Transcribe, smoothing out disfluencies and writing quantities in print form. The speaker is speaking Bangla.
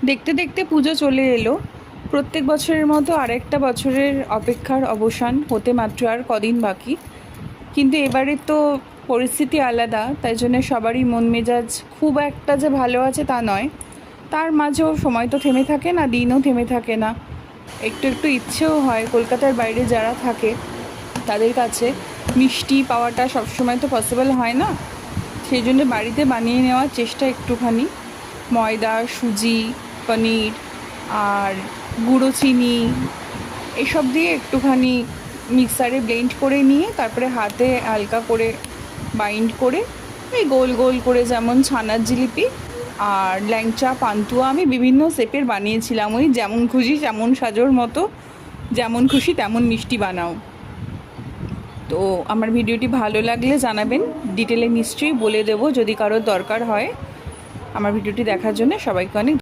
দেখতে দেখতে পুজো চলে এলো। প্রত্যেক বছরের মতো আরেকটা বছরের অপেক্ষার অবসান হতে মাত্র আর কদিন বাকি। কিন্তু এবারে তো পরিস্থিতি আলাদা, তাই জন্য সবারই মন মেজাজ খুব একটা যে ভালো আছে তা নয়। তার মাঝেও সময় তো থেমে থাকে না, দিনও থেমে থাকে না। একটু একটু ইচ্ছেও হয়, কলকাতার বাইরে যারা থাকে তাদের কাছে মিষ্টি পাওয়াটা সবসময় তো পসিবল হয় না। সেই জন্য বাড়িতে বানিয়ে নেওয়ার চেষ্টা একটুখানি। ময়দা, সুজি, পনির আর গুঁড়ো চিনি এসব দিয়ে একটুখানি মিক্সারে ব্লেন্ড করে নিয়ে তারপরে হাতে হালকা করে বাইন্ড করে এই গোল গোল করে, যেমন ছানার জিলিপি আর ল্যাংচা, পান্তুয়া আমি বিভিন্ন শেপের বানিয়েছিলাম। ওই যেমন খুশি তেমন সাজোর মতো, যেমন খুশি তেমন মিষ্টি বানাও। তো আমার ভিডিওটি ভালো লাগলে জানাবেন, ডিটেলে নিশ্চয়ই বলে দেবো যদি কারোর দরকার হয়। আমার ভিডিওটি দেখার জন্য সবাইকে অনেক